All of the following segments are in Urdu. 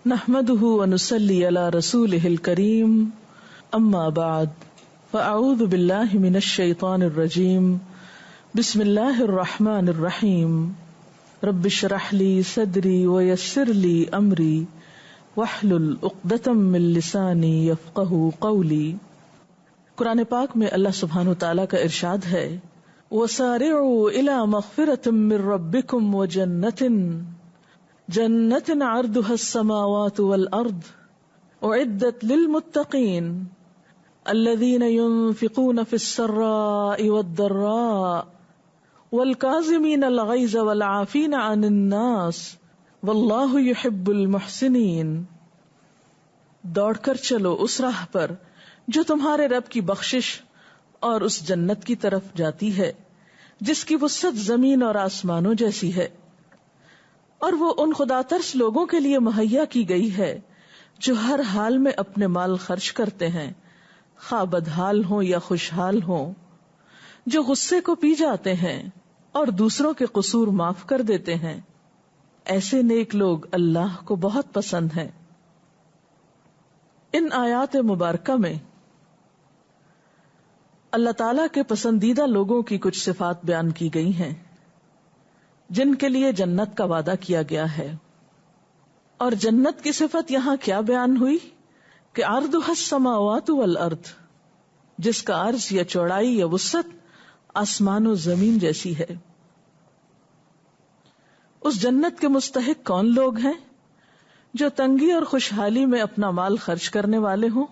نحمده ونصلي على رسوله الكريم اما بعد فاعوذ بالله من الشيطان الرجيم بسم الله الرحمن الرحيم رب اشرح لي صدري ويسر لي امري واحلل عقدة من لساني يفقهوا قولي۔ قرآن پاک میں اللہ سبحانہ وتعالی کا ارشاد ہے وسارعوا الى مغفرة من ربكم وجنة جنة عرضها السماوات والأرض أعدت للمتقين الذين ينفقون في السراء والضراء والكاظمين الغيظ والعافين عن الناس والله يحب المحسنين۔ دوڑ کر چلو اس راہ پر جو تمہارے رب کی بخشش اور اس جنت کی طرف جاتی ہے جس کی وسعت زمین اور آسمانوں جیسی ہے، اور وہ ان خدا ترس لوگوں کے لیے مہیا کی گئی ہے جو ہر حال میں اپنے مال خرچ کرتے ہیں، خواہ بدحال ہوں یا خوشحال ہوں، جو غصے کو پی جاتے ہیں اور دوسروں کے قصور معاف کر دیتے ہیں۔ ایسے نیک لوگ اللہ کو بہت پسند ہیں۔ ان آیات مبارکہ میں اللہ تعالی کے پسندیدہ لوگوں کی کچھ صفات بیان کی گئی ہیں جن کے لیے جنت کا وعدہ کیا گیا ہے، اور جنت کی صفت یہاں کیا بیان ہوئی کہ عرضها السماوات والارض، جس کا عرض یا چوڑائی یا وسعت آسمان و زمین جیسی ہے۔ اس جنت کے مستحق کون لوگ ہیں؟ جو تنگی اور خوشحالی میں اپنا مال خرچ کرنے والے ہوں،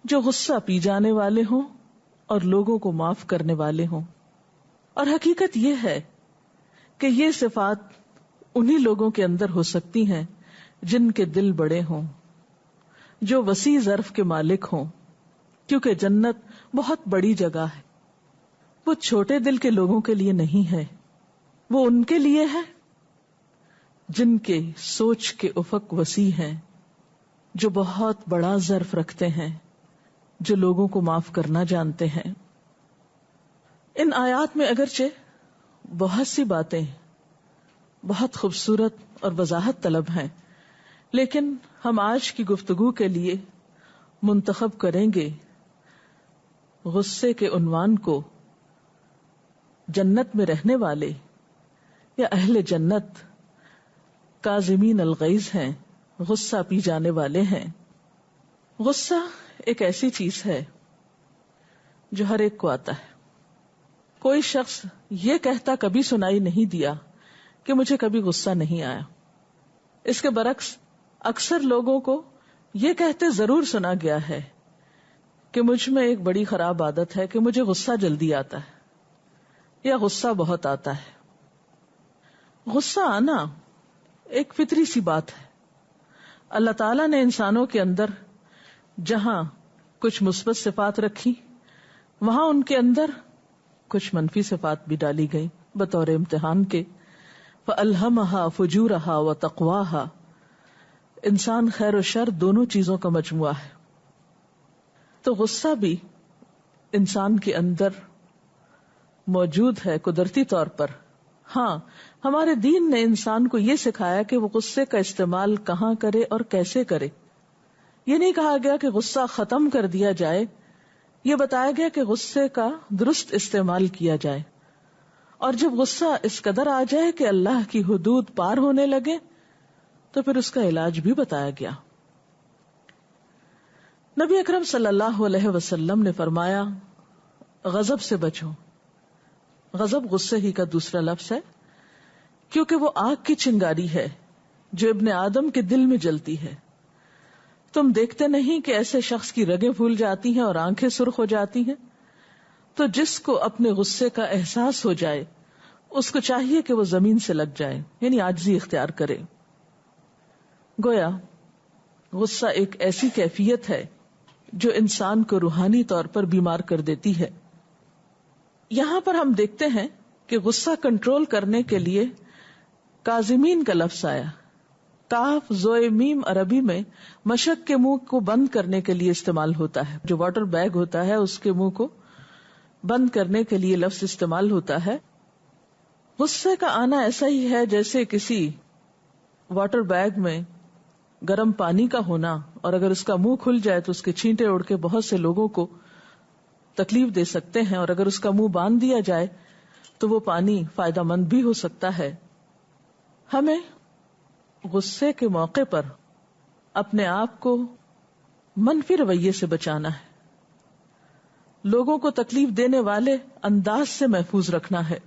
جو غصہ پی جانے والے ہوں اور لوگوں کو معاف کرنے والے ہوں۔ اور حقیقت یہ ہے کہ یہ صفات انہی لوگوں کے اندر ہو سکتی ہیں جن کے دل بڑے ہوں، جو وسیع ظرف کے مالک ہوں، کیونکہ جنت بہت بڑی جگہ ہے۔ وہ چھوٹے دل کے لوگوں کے لیے نہیں ہے، وہ ان کے لیے ہے جن کے سوچ کے افق وسیع ہیں، جو بہت بڑا ظرف رکھتے ہیں، جو لوگوں کو معاف کرنا جانتے ہیں۔ ان آیات میں اگرچہ بہت سی باتیں بہت خوبصورت اور وضاحت طلب ہیں، لیکن ہم آج کی گفتگو کے لیے منتخب کریں گے غصے کے عنوان کو جنت میں رہنے والے یا اہل جنت کاظمین الغیظ ہیں، غصہ پی جانے والے ہیں۔ غصہ ایک ایسی چیز ہے جو ہر ایک کو آتا ہے۔ کوئی شخص یہ کہتا کبھی سنائی نہیں دیا کہ مجھے کبھی غصہ نہیں آیا۔ اس کے برعکس اکثر لوگوں کو یہ کہتے ضرور سنا گیا ہے کہ مجھ میں ایک بڑی خراب عادت ہے کہ مجھے غصہ جلدی آتا ہے یا غصہ بہت آتا ہے۔ غصہ آنا ایک فطری سی بات ہے۔ اللہ تعالیٰ نے انسانوں کے اندر جہاں کچھ مثبت صفات رکھی، وہاں ان کے اندر کچھ منفی صفات بھی ڈالی گئی بطور امتحان کے۔ فَأَلْهَمَهَا فُجُورَهَا وَتَقْوَاهَا، انسان خیر و شر دونوں چیزوں کا مجموعہ ہے۔ تو غصہ بھی انسان کے اندر موجود ہے قدرتی طور پر۔ ہاں، ہمارے دین نے انسان کو یہ سکھایا کہ وہ غصے کا استعمال کہاں کرے اور کیسے کرے۔ یہ نہیں کہا گیا کہ غصہ ختم کر دیا جائے، یہ بتایا گیا کہ غصے کا درست استعمال کیا جائے، اور جب غصہ اس قدر آ جائے کہ اللہ کی حدود پار ہونے لگے تو پھر اس کا علاج بھی بتایا گیا۔ نبی اکرم صلی اللہ علیہ وسلم نے فرمایا غضب سے بچو۔ غضب غصے ہی کا دوسرا لفظ ہے، کیونکہ وہ آگ کی چنگاری ہے جو ابن آدم کے دل میں جلتی ہے۔ تم دیکھتے نہیں کہ ایسے شخص کی رگیں پھول جاتی ہیں اور آنکھیں سرخ ہو جاتی ہیں؟ تو جس کو اپنے غصے کا احساس ہو جائے اس کو چاہیے کہ وہ زمین سے لگ جائے، یعنی عاجزی اختیار کرے۔ گویا غصہ ایک ایسی کیفیت ہے جو انسان کو روحانی طور پر بیمار کر دیتی ہے۔ یہاں پر ہم دیکھتے ہیں کہ غصہ کنٹرول کرنے کے لیے کاظمین کا لفظ آیا۔ کاف زوئے میم عربی میں مشک کے منہ کو بند کرنے کے لیے استعمال ہوتا ہے۔ جو واٹر بیگ ہوتا ہے اس کے منہ کو بند کرنے کے لیے لفظ استعمال ہوتا ہے۔ غصے کا آنا ایسا ہی ہے جیسے کسی واٹر بیگ میں گرم پانی کا ہونا، اور اگر اس کا منہ کھل جائے تو اس کے چھینٹے اڑ کے بہت سے لوگوں کو تکلیف دے سکتے ہیں، اور اگر اس کا منہ باندھ دیا جائے تو وہ پانی فائدہ مند بھی ہو سکتا ہے. ہمیں غصے کے موقع پر اپنے آپ کو منفی رویے سے بچانا ہے، لوگوں کو تکلیف دینے والے انداز سے محفوظ رکھنا ہے.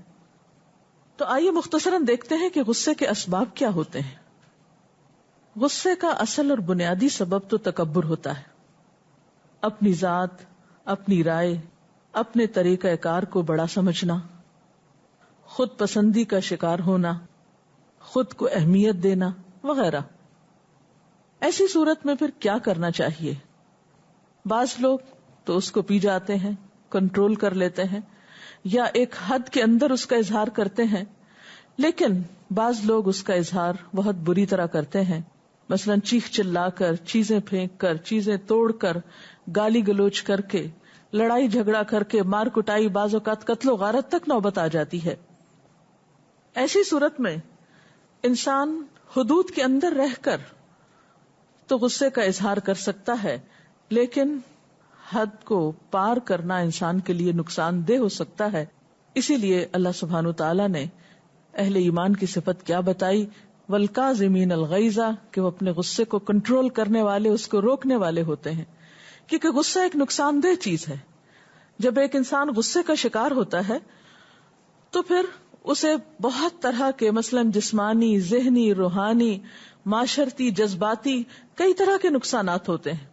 تو آئیے مختصراً دیکھتے ہیں کہ غصے کے اسباب کیا ہوتے ہیں. غصے کا اصل اور بنیادی سبب تو تکبر ہوتا ہے، اپنی ذات، اپنی رائے، اپنے طریقہ کار کو بڑا سمجھنا، خود پسندی کا شکار ہونا، خود کو اہمیت دینا وغیرہ. ایسی صورت میں پھر کیا کرنا چاہیے؟ بعض لوگ تو اس کو پی جاتے ہیں، کنٹرول کر لیتے ہیں، یا ایک حد کے اندر اس کا اظہار کرتے ہیں، لیکن بعض لوگ اس کا اظہار بہت بری طرح کرتے ہیں، مثلا چیخ چلا کر، چیزیں پھینک کر، چیزیں توڑ کر، گالی گلوچ کر کے، لڑائی جھگڑا کر کے، مار کٹائی، بعض اوقات قتل و غارت تک نوبت آ جاتی ہے. ایسی صورت میں انسان حدود کے اندر رہ کر تو غصے کا اظہار کر سکتا ہے، لیکن حد کو پار کرنا انسان کے لیے نقصان دہ ہو سکتا ہے. اسی لیے اللہ سبحانہ وتعالی نے اہل ایمان کی صفت کیا بتائی؟ والکاظمین الغیظ، کہ وہ اپنے غصے کو کنٹرول کرنے والے، اس کو روکنے والے ہوتے ہیں. کیونکہ غصہ ایک نقصان دہ چیز ہے. جب ایک انسان غصے کا شکار ہوتا ہے تو پھر اسے بہت طرح کے، مثلا جسمانی، ذہنی، روحانی، معاشرتی، جذباتی، کئی طرح کے نقصانات ہوتے ہیں.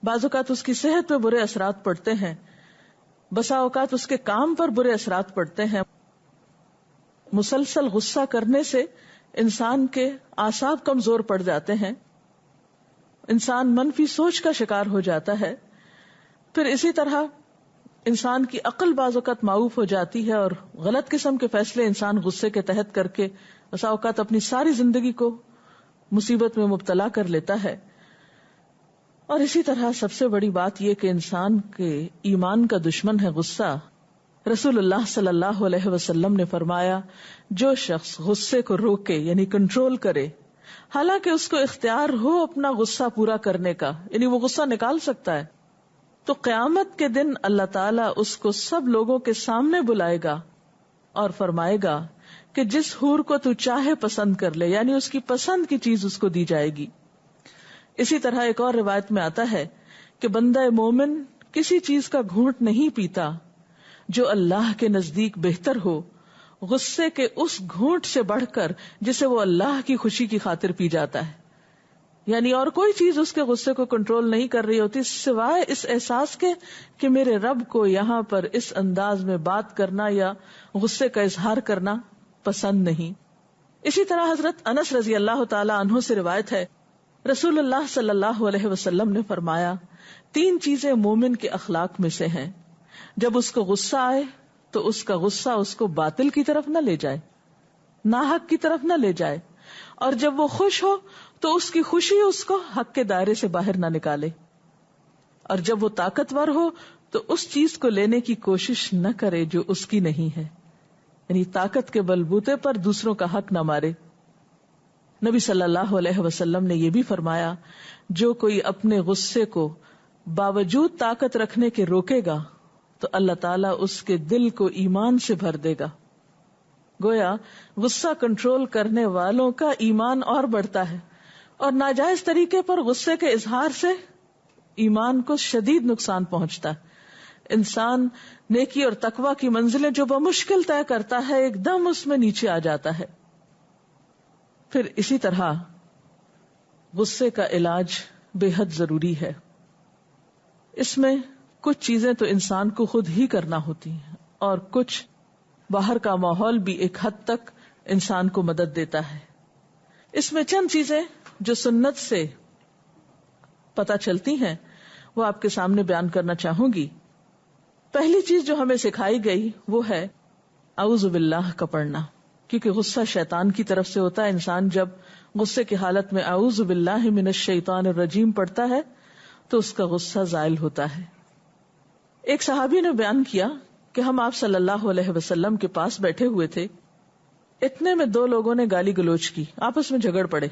بعض اوقات اس کی صحت پہ برے اثرات پڑتے ہیں، بسا اوقات اس کے کام پر برے اثرات پڑتے ہیں. مسلسل غصہ کرنے سے انسان کے اعصاب کمزور پڑ جاتے ہیں، انسان منفی سوچ کا شکار ہو جاتا ہے. پھر اسی طرح انسان کی عقل بعض اوقات معوف ہو جاتی ہے، اور غلط قسم کے فیصلے انسان غصے کے تحت کر کے بسا اوقات اپنی ساری زندگی کو مصیبت میں مبتلا کر لیتا ہے. اور اسی طرح سب سے بڑی بات یہ کہ انسان کے ایمان کا دشمن ہے غصہ. رسول اللہ صلی اللہ علیہ وسلم نے فرمایا، جو شخص غصے کو روکے یعنی کنٹرول کرے، حالانکہ اس کو اختیار ہو اپنا غصہ پورا کرنے کا، یعنی وہ غصہ نکال سکتا ہے، تو قیامت کے دن اللہ تعالیٰ اس کو سب لوگوں کے سامنے بلائے گا اور فرمائے گا کہ جس حور کو تو چاہے پسند کر لے، یعنی اس کی پسند کی چیز اس کو دی جائے گی. اسی طرح ایک اور روایت میں آتا ہے کہ بندہ مومن کسی چیز کا گھونٹ نہیں پیتا جو اللہ کے نزدیک بہتر ہو غصے کے اس گھونٹ سے بڑھ کر جسے وہ اللہ کی خوشی کی خاطر پی جاتا ہے. یعنی اور کوئی چیز اس کے غصے کو کنٹرول نہیں کر رہی ہوتی سوائے اس احساس کے کہ میرے رب کو یہاں پر اس انداز میں بات کرنا یا غصے کا اظہار کرنا پسند نہیں. اسی طرح حضرت انس رضی اللہ تعالی عنہ سے روایت ہے، رسول اللہ صلی اللہ علیہ وسلم نے فرمایا، 3 چیزیں مومن کے اخلاق میں سے ہیں، جب اس کو غصہ آئے تو اس کا غصہ اس کو باطل کی طرف نہ لے جائے، ناحق کی طرف نہ لے جائے، اور جب وہ خوش ہو تو اس کی خوشی اس کو حق کے دائرے سے باہر نہ نکالے، اور جب وہ طاقتور ہو تو اس چیز کو لینے کی کوشش نہ کرے جو اس کی نہیں ہے، یعنی طاقت کے بلبوتے پر دوسروں کا حق نہ مارے. نبی صلی اللہ علیہ وسلم نے یہ بھی فرمایا، جو کوئی اپنے غصے کو باوجود طاقت رکھنے کے روکے گا تو اللہ تعالیٰ اس کے دل کو ایمان سے بھر دے گا. گویا غصہ کنٹرول کرنے والوں کا ایمان اور بڑھتا ہے، اور ناجائز طریقے پر غصے کے اظہار سے ایمان کو شدید نقصان پہنچتا ہے. انسان نیکی اور تقوی کی منزلیں جو بمشکل طے کرتا ہے ایک دم اس میں نیچے آ جاتا ہے. پھر اسی طرح غصے کا علاج بے حد ضروری ہے. اس میں کچھ چیزیں تو انسان کو خود ہی کرنا ہوتی ہیں، اور کچھ باہر کا ماحول بھی ایک حد تک انسان کو مدد دیتا ہے. اس میں چند چیزیں جو سنت سے پتہ چلتی ہیں وہ آپ کے سامنے بیان کرنا چاہوں گی. پہلی چیز جو ہمیں سکھائی گئی وہ ہے اعوذ باللہ کا پڑھنا، کیونکہ غصہ شیطان کی طرف سے ہوتا ہے. انسان جب غصے کی حالت میں اعوذ باللہ من الشیطان الرجیم پڑھتا ہے تو اس کا غصہ زائل ہوتا ہے. ایک صحابی نے بیان کیا کہ ہم آپ صلی اللہ علیہ وسلم کے پاس بیٹھے ہوئے تھے، اتنے میں 2 لوگوں نے گالی گلوچ کی، آپس میں جھگڑ پڑے.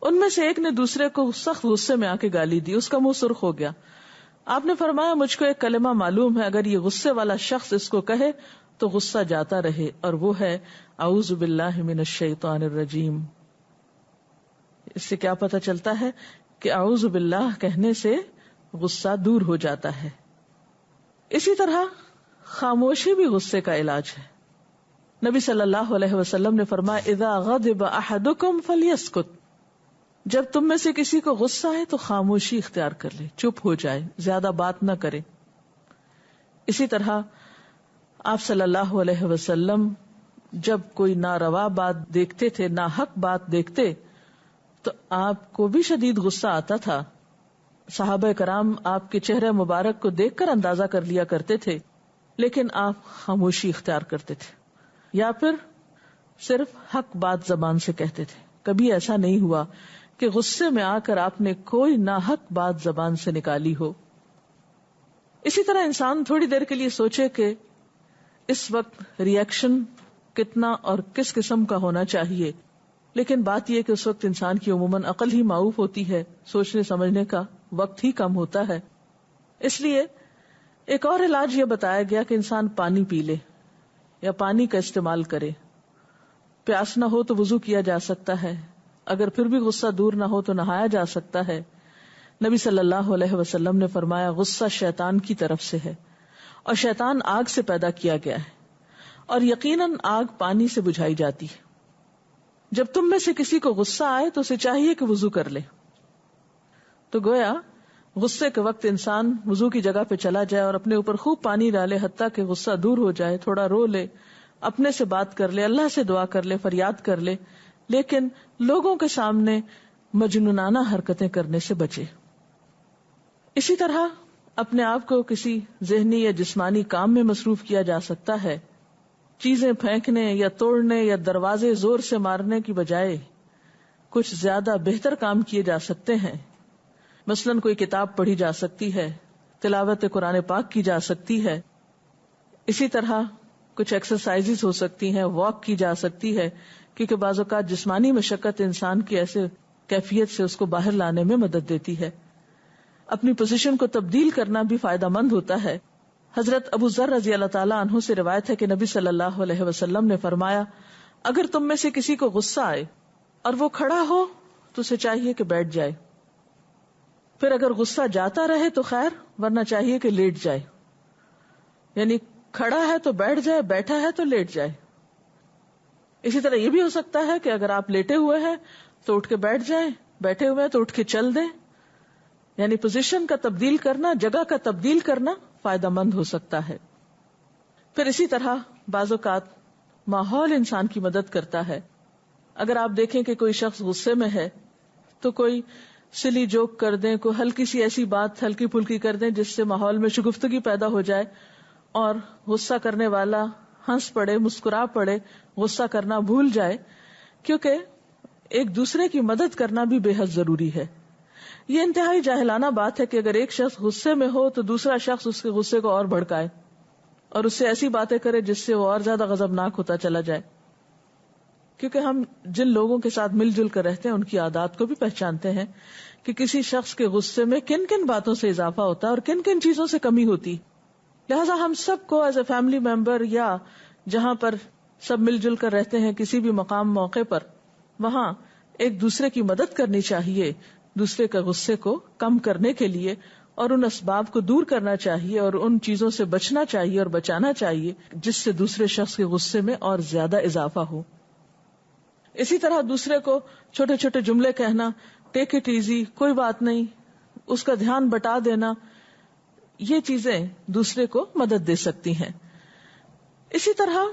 ان میں سے ایک نے دوسرے کو سخت غصے میں آ کے گالی دی، اس کا منہ سرخ ہو گیا. آپ نے فرمایا مجھ کو ایک کلمہ معلوم ہے، اگر یہ غصے والا شخص اس کو کہے تو غصہ جاتا رہے، اور وہ ہے اعوذ باللہ من الشیطان الرجیم. اس سے کیا پتہ چلتا ہے کہ اعوذ باللہ کہنے سے غصہ دور ہو جاتا ہے. اسی طرح خاموشی بھی غصے کا علاج ہے. نبی صلی اللہ علیہ وسلم نے فرمایا اذا غضب احدکم فلیسکت، جب تم میں سے کسی کو غصہ ہے تو خاموشی اختیار کر لے، چپ ہو جائے، زیادہ بات نہ کرے. اسی طرح آپ صلی اللہ علیہ وسلم جب کوئی ناروا بات دیکھتے تھے، ناحق بات دیکھتے تو آپ کو بھی شدید غصہ آتا تھا. صحابہ کرام آپ کے چہرے مبارک کو دیکھ کر اندازہ کر لیا کرتے تھے، لیکن آپ خاموشی اختیار کرتے تھے یا پھر صرف حق بات زبان سے کہتے تھے. کبھی ایسا نہیں ہوا کہ غصے میں آ کر آپ نے کوئی ناحق بات زبان سے نکالی ہو. اسی طرح انسان تھوڑی دیر کے لیے سوچے کہ اس وقت ری ایکشن کتنا اور کس قسم کا ہونا چاہیے، لیکن بات یہ کہ اس وقت انسان کی عموماً عقل ہی معاف ہوتی ہے، سوچنے سمجھنے کا وقت ہی کم ہوتا ہے. اس لیے ایک اور علاج یہ بتایا گیا کہ انسان پانی پی لے یا پانی کا استعمال کرے. پیاس نہ ہو تو وضو کیا جا سکتا ہے، اگر پھر بھی غصہ دور نہ ہو تو نہایا جا سکتا ہے. نبی صلی اللہ علیہ وسلم نے فرمایا غصہ شیطان کی طرف سے ہے، اور شیطان آگ سے پیدا کیا گیا ہے، اور یقیناً آگ پانی سے بجھائی جاتی ہے. جب تم میں سے کسی کو غصہ آئے تو اسے چاہیے کہ وضو کر لے. تو گویا غصے کے وقت انسان وضو کی جگہ پہ چلا جائے اور اپنے اوپر خوب پانی ڈالے حتیٰ کہ غصہ دور ہو جائے، تھوڑا رو لے، اپنے سے بات کر لے، اللہ سے دعا کر لے، فریاد کر لے، لیکن لوگوں کے سامنے مجنونانہ حرکتیں کرنے سے بچے. اسی طرح اپنے آپ کو کسی ذہنی یا جسمانی کام میں مصروف کیا جا سکتا ہے. چیزیں پھینکنے یا توڑنے یا دروازے زور سے مارنے کی بجائے کچھ زیادہ بہتر کام کیے جا سکتے ہیں. مثلاً کوئی کتاب پڑھی جا سکتی ہے، تلاوت قرآن پاک کی جا سکتی ہے. اسی طرح کچھ ایکسرسائزز ہو سکتی ہیں، واک کی جا سکتی ہے، کیونکہ بعض اوقات جسمانی مشقت انسان کی ایسے کیفیت سے اس کو باہر لانے میں مدد دیتی ہے. اپنی پوزیشن کو تبدیل کرنا بھی فائدہ مند ہوتا ہے. حضرت ابو ذر رضی اللہ تعالیٰ عنہ سے روایت ہے کہ نبی صلی اللہ علیہ وسلم نے فرمایا اگر تم میں سے کسی کو غصہ آئے اور وہ کھڑا ہو تو اسے چاہیے کہ بیٹھ جائے، پھر اگر غصہ جاتا رہے تو خیر، ورنہ چاہیے کہ لیٹ جائے. یعنی کھڑا ہے تو بیٹھ جائے، بیٹھا ہے تو لیٹ جائے. اسی طرح یہ بھی ہو سکتا ہے کہ اگر آپ لیٹے ہوئے ہیں تو اٹھ کے بیٹھ جائیں، بیٹھے ہوئے ہیں تو اٹھ کے چل دیں. یعنی پوزیشن کا تبدیل کرنا، جگہ کا تبدیل کرنا فائدہ مند ہو سکتا ہے. پھر اسی طرح بعض اوقات ماحول انسان کی مدد کرتا ہے. اگر آپ دیکھیں کہ کوئی شخص غصے میں ہے تو کوئی سلی جوک کر دیں، کوئی ہلکی سی ایسی بات ہلکی پھلکی کر دیں جس سے ماحول میں شگفتگی پیدا ہو جائے اور غصہ کرنے والا ہنس پڑے، مسکرا پڑے، غصہ کرنا بھول جائے. کیونکہ ایک دوسرے کی مدد کرنا بھی بے حد ضروری ہے. یہ انتہائی جاہلانہ بات ہے کہ اگر ایک شخص غصے میں ہو تو دوسرا شخص اس کے غصے کو اور بھڑکائے اور اس سے ایسی باتیں کرے جس سے وہ اور زیادہ غضبناک ہوتا چلا جائے. کیونکہ ہم جن لوگوں کے ساتھ مل جل کر رہتے ہیں ان کی عادات کو بھی پہچانتے ہیں کہ کسی شخص کے غصے میں کن کن باتوں سے اضافہ ہوتا ہے اور کن کن چیزوں سے کمی ہوتی. لہٰذا ہم سب کو ایز اے فیملی ممبر یا جہاں پر سب مل جل کر رہتے ہیں کسی بھی مقام موقع پر، وہاں ایک دوسرے کی مدد کرنی چاہیے، دوسرے کا غصے کو کم کرنے کے لیے، اور ان اسباب کو دور کرنا چاہیے اور ان چیزوں سے بچنا چاہیے اور بچانا چاہیے جس سے دوسرے شخص کے غصے میں اور زیادہ اضافہ ہو. اسی طرح دوسرے کو چھوٹے چھوٹے جملے کہنا، ٹیک اٹ ایزی، کوئی بات نہیں، اس کا دھیان بٹا دینا، یہ چیزیں دوسرے کو مدد دے سکتی ہیں. اسی طرح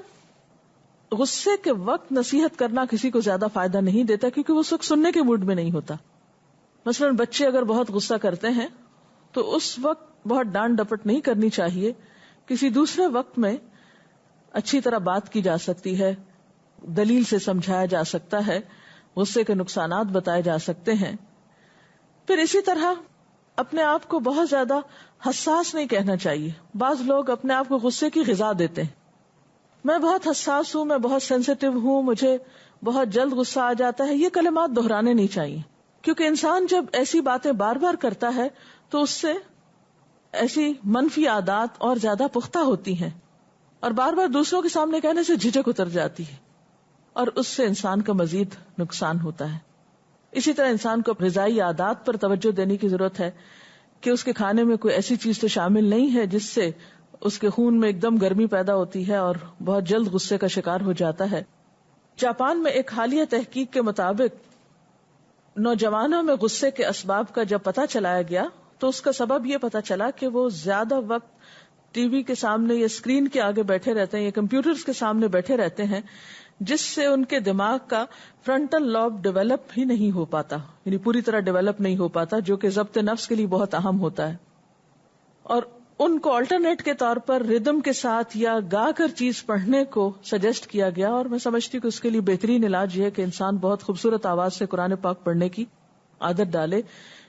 غصے کے وقت نصیحت کرنا کسی کو زیادہ فائدہ نہیں دیتا کیونکہ وہ اس وقت سننے کے موڈ میں نہیں ہوتا. مثلا بچے اگر بہت غصہ کرتے ہیں تو اس وقت بہت ڈانٹ ڈپٹ نہیں کرنی چاہیے. کسی دوسرے وقت میں اچھی طرح بات کی جا سکتی ہے، دلیل سے سمجھایا جا سکتا ہے، غصے کے نقصانات بتائے جا سکتے ہیں. پھر اسی طرح اپنے آپ کو بہت زیادہ حساس نہیں کہنا چاہیے. بعض لوگ اپنے آپ کو غصے کی غذا دیتے ہیں. میں بہت حساس ہوں، میں بہت سینسیٹیو ہوں، مجھے بہت جلد غصہ آ جاتا ہے. یہ کلمات دہرانے نہیں چاہیے. کیونکہ انسان جب ایسی باتیں بار بار کرتا ہے تو اس سے ایسی منفی عادات اور زیادہ پختہ ہوتی ہیں، اور بار بار دوسروں کے سامنے کہنے سے جھجک اتر جاتی ہے، اور اس سے انسان کا مزید نقصان ہوتا ہے. اسی طرح انسان کو غذائی عادات پر توجہ دینے کی ضرورت ہے کہ اس کے کھانے میں کوئی ایسی چیز تو شامل نہیں ہے جس سے اس کے خون میں ایک دم گرمی پیدا ہوتی ہے اور بہت جلد غصے کا شکار ہو جاتا ہے. جاپان میں ایک حالیہ تحقیق کے مطابق نوجوانوں میں غصے کے اسباب کا جب پتہ چلایا گیا تو اس کا سبب یہ پتہ چلا کہ وہ زیادہ وقت ٹی وی کے سامنے یا اسکرین کے آگے بیٹھے رہتے ہیں یا کمپیوٹرز کے سامنے بیٹھے رہتے ہیں، جس سے ان کے دماغ کا فرنٹل لوب ڈیولپ ہی نہیں ہو پاتا، یعنی پوری طرح ڈیولپ نہیں ہو پاتا، جو کہ ضبط نفس کے لیے بہت اہم ہوتا ہے. اور ان کو آلٹرنیٹ کے طور پر ردم کے ساتھ یا گا کر چیز پڑھنے کو سجیسٹ کیا گیا، اور میں سمجھتی ہوں کہ اس کے لیے بہترین علاج یہ ہے کہ انسان بہت خوبصورت آواز سے قرآن پاک پڑھنے کی عادت ڈالے،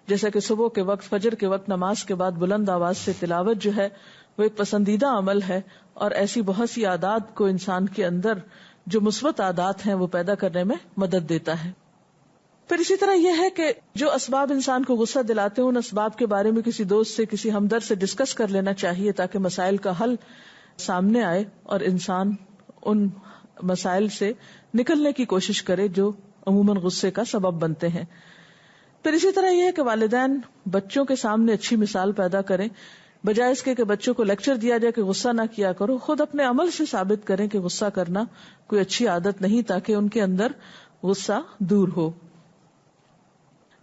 جیسا کہ صبح کے وقت، فجر کے وقت، نماز کے بعد بلند آواز سے تلاوت جو ہے وہ ایک پسندیدہ عمل ہے، اور ایسی بہت سی عادات کو انسان کے اندر جو مثبت عادات ہیں وہ پیدا کرنے میں مدد دیتا ہے. پھر اسی طرح یہ ہے کہ جو اسباب انسان کو غصہ دلاتے ہیں ان اسباب کے بارے میں کسی دوست سے، کسی ہمدرد سے ڈسکس کر لینا چاہیے تاکہ مسائل کا حل سامنے آئے اور انسان ان مسائل سے نکلنے کی کوشش کرے جو عموماً غصے کا سبب بنتے ہیں. پھر اسی طرح یہ ہے کہ والدین بچوں کے سامنے اچھی مثال پیدا کریں، بجائے اس کے کہ بچوں کو لیکچر دیا جائے کہ غصہ نہ کیا کرو، خود اپنے عمل سے ثابت کریں کہ غصہ کرنا کوئی اچھی عادت نہیں، تاکہ ان کے اندر غصہ دور ہو.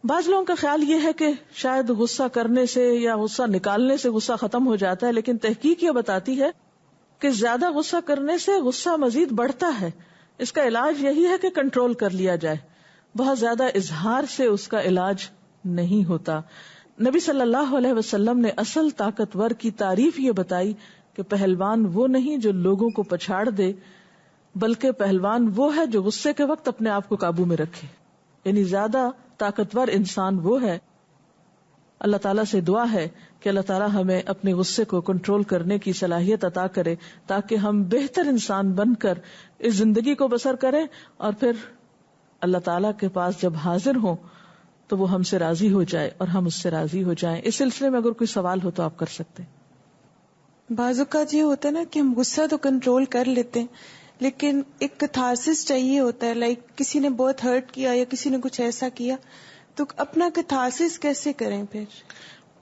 بعض لوگوں کا خیال یہ ہے کہ شاید غصہ کرنے سے یا غصہ نکالنے سے غصہ ختم ہو جاتا ہے، لیکن تحقیق یہ بتاتی ہے کہ زیادہ غصہ کرنے سے غصہ مزید بڑھتا ہے. اس کا علاج یہی ہے کہ کنٹرول کر لیا جائے، بہت زیادہ اظہار سے اس کا علاج نہیں ہوتا. نبی صلی اللہ علیہ وسلم نے اصل طاقتور کی تعریف یہ بتائی کہ پہلوان وہ نہیں جو لوگوں کو پچھاڑ دے، بلکہ پہلوان وہ ہے جو غصے کے وقت اپنے آپ کو قابو میں رکھے. یعنی زیادہ طاقتور انسان وہ ہے. اللہ تعالیٰ سے دعا ہے کہ اللہ تعالیٰ ہمیں اپنے غصے کو کنٹرول کرنے کی صلاحیت عطا کرے تاکہ ہم بہتر انسان بن کر اس زندگی کو بسر کریں، اور پھر اللہ تعالیٰ کے پاس جب حاضر ہوں تو وہ ہم سے راضی ہو جائے اور ہم اس سے راضی ہو جائیں. اس سلسلے میں اگر کوئی سوال ہو تو آپ کر سکتے ہیں. بعض اوقات یہ ہوتا ہے نا کہ ہم غصہ تو کنٹرول کر لیتے ہیں، لیکن ایک کتھارسس چاہیے ہوتا ہے، لائک کسی نے بہت ہرٹ کیا یا کسی نے کچھ ایسا کیا، تو اپنا کتھارسس کیسے کریں؟ پھر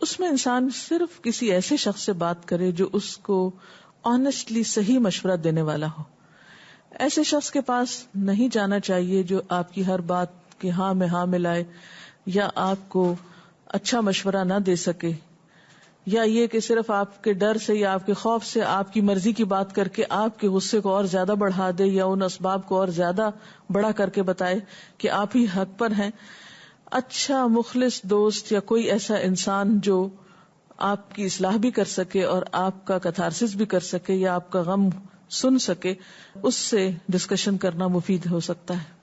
اس میں انسان صرف کسی ایسے شخص سے بات کرے جو اس کو آنےسٹلی صحیح مشورہ دینے والا ہو. ایسے شخص کے پاس نہیں جانا چاہیے جو آپ کی ہر بات کی ہاں میں ہاں ملائے، یا آپ کو اچھا مشورہ نہ دے سکے، یا یہ کہ صرف آپ کے ڈر سے یا آپ کے خوف سے آپ کی مرضی کی بات کر کے آپ کے غصے کو اور زیادہ بڑھا دے، یا ان اسباب کو اور زیادہ بڑا کر کے بتائے کہ آپ ہی حق پر ہیں. اچھا مخلص دوست یا کوئی ایسا انسان جو آپ کی اصلاح بھی کر سکے اور آپ کا کتھارسس بھی کر سکے یا آپ کا غم سن سکے، اس سے ڈسکشن کرنا مفید ہو سکتا ہے.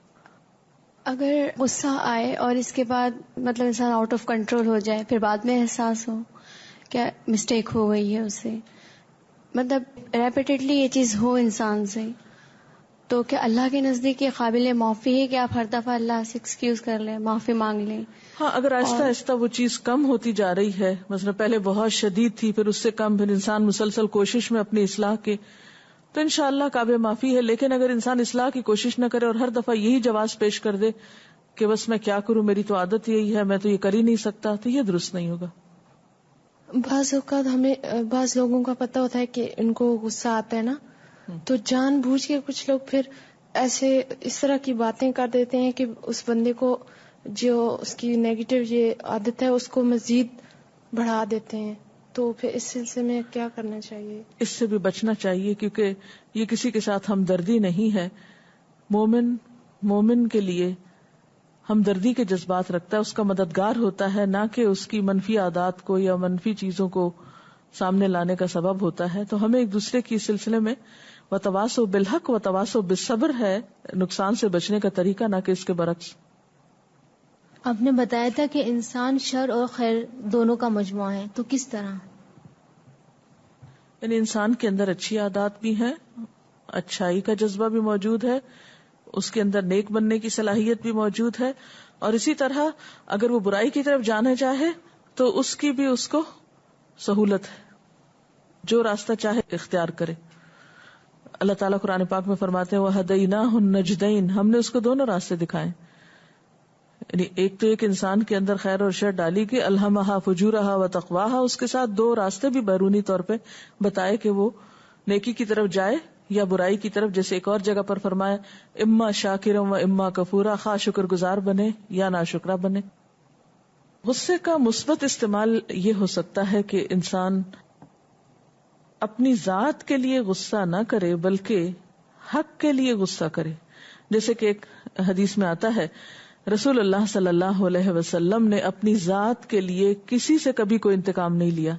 اگر غصہ آئے اور اس کے بعد مطلب انسان آؤٹ آف کنٹرول ہو جائے، پھر بعد میں احساس ہو کیا مسٹیک ہو گئی ہے اسے، مطلب ریپیٹیڈلی یہ چیز ہو انسان سے، تو کیا اللہ کے نزدیک یہ قابل معافی ہے کہ آپ ہر دفعہ اللہ سے ایکسکیوز کر لیں، معافی مانگ لیں؟ ہاں، اگر آہستہ آہستہ وہ چیز کم ہوتی جا رہی ہے، مثلا پہلے بہت شدید تھی پھر اس سے کم، پھر انسان مسلسل کوشش میں اپنی اصلاح کے، تو انشاءاللہ قابل معافی ہے. لیکن اگر انسان اصلاح کی کوشش نہ کرے اور ہر دفعہ یہی جواز پیش کر دے کہ بس میں کیا کروں، میری تو عادت یہی ہے، میں تو یہ کر ہی نہیں سکتا، تو یہ درست نہیں ہوگا. بعض اوقات ہمیں بعض لوگوں کا پتہ ہوتا ہے کہ ان کو غصہ آتا ہے نا، تو جان بوجھ کے کچھ لوگ پھر ایسے اس طرح کی باتیں کر دیتے ہیں کہ اس بندے کو جو اس کی نیگیٹو یہ عادت ہے اس کو مزید بڑھا دیتے ہیں. تو پھر اس سلسلے میں کیا کرنا چاہیے؟ اس سے بھی بچنا چاہیے، کیونکہ یہ کسی کے ساتھ ہمدردی نہیں ہے. مومن کے لیے ہمدردی کے جذبات رکھتا ہے، اس کا مددگار ہوتا ہے، نہ کہ اس کی منفی عادات کو یا منفی چیزوں کو سامنے لانے کا سبب ہوتا ہے. تو ہمیں ایک دوسرے کی سلسلے میں وتواصوا بالحق وتواصوا بالصبر ہے نقصان سے بچنے کا طریقہ، نہ کہ اس کے برعکس. آپ نے بتایا تھا کہ انسان شر اور خیر دونوں کا مجموعہ ہے، تو کس طرح؟ یعنی انسان کے اندر اچھی عادات بھی ہیں، اچھائی کا جذبہ بھی موجود ہے، اس کے اندر نیک بننے کی صلاحیت بھی موجود ہے، اور اسی طرح اگر وہ برائی کی طرف جانا چاہے تو اس کی بھی اس کو سہولت ہے، جو راستہ چاہے اختیار کرے. اللہ تعالیٰ قرآن پاک میں فرماتے ہیں وَهَدَيْنَاهُ النَّجْدَيْنِ، ہم نے اس کو دونوں راستے دکھائے. یعنی ایک تو ایک انسان کے اندر خیر اور شر ڈالی کہ الہمہا فجورہا وتقواہا، اس کے ساتھ دو راستے بھی بیرونی طور پہ بتائے کہ وہ نیکی کی طرف جائے یا برائی کی طرف. جیسے ایک اور جگہ پر فرمایا اما شاکرا و اما کفورا، خواہ شکر گزار بنے یا ناشکرا بنے. غصے کا مثبت استعمال یہ ہو سکتا ہے کہ انسان اپنی ذات کے لیے غصہ نہ کرے بلکہ حق کے لیے غصہ کرے. جیسے کہ ایک حدیث میں آتا ہے رسول اللہ صلی اللہ علیہ وسلم نے اپنی ذات کے لیے کسی سے کبھی کوئی انتقام نہیں لیا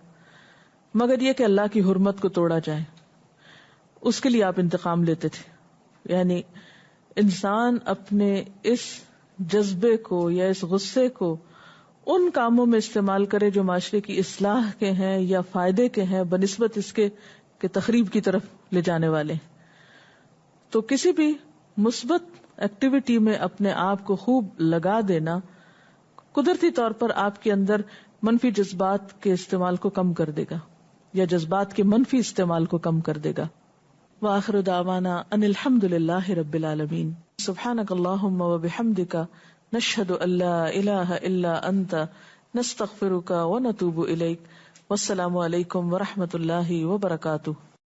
مگر یہ کہ اللہ کی حرمت کو توڑا جائے، اس کے لیے آپ انتقام لیتے تھے. یعنی انسان اپنے اس جذبے کو یا اس غصے کو ان کاموں میں استعمال کرے جو معاشرے کی اصلاح کے ہیں یا فائدے کے ہیں بنسبت اس کے کہ تخریب کی طرف لے جانے والے. تو کسی بھی مثبت ایکٹیویٹی میں اپنے آپ کو خوب لگا دینا قدرتی طور پر آپ کے اندر منفی جذبات کے استعمال کو کم کر دے گا یا جذبات کے منفی استعمال کو کم کر دے گا. وآخر دعوانا ان الحمد للہ رب العالمین. سبحانک اللہم وبحمدک نشہد ان لا الہ الا انت نستغفرک ونتوب الیک. والسلام علیکم ورحمۃ اللہ وبرکاتہ.